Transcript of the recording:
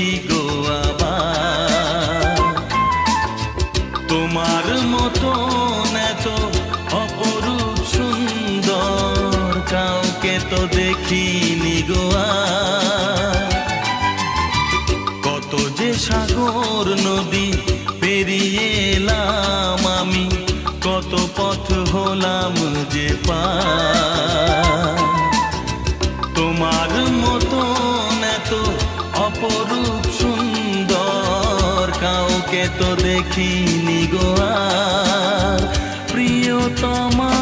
দেখি গো আবার। তোমার মতো এত অপরূপ সুন্দর কাউকে তো দেখিনি গো আর। কত যে সাগর নদী পেরিয়ে এলাম আমি, কত পথ হলাম যে পার। তোমার মতো এত অপরূপ সুন্দর কাউকে তো দেখিনি গো আর। প্রিয়তমা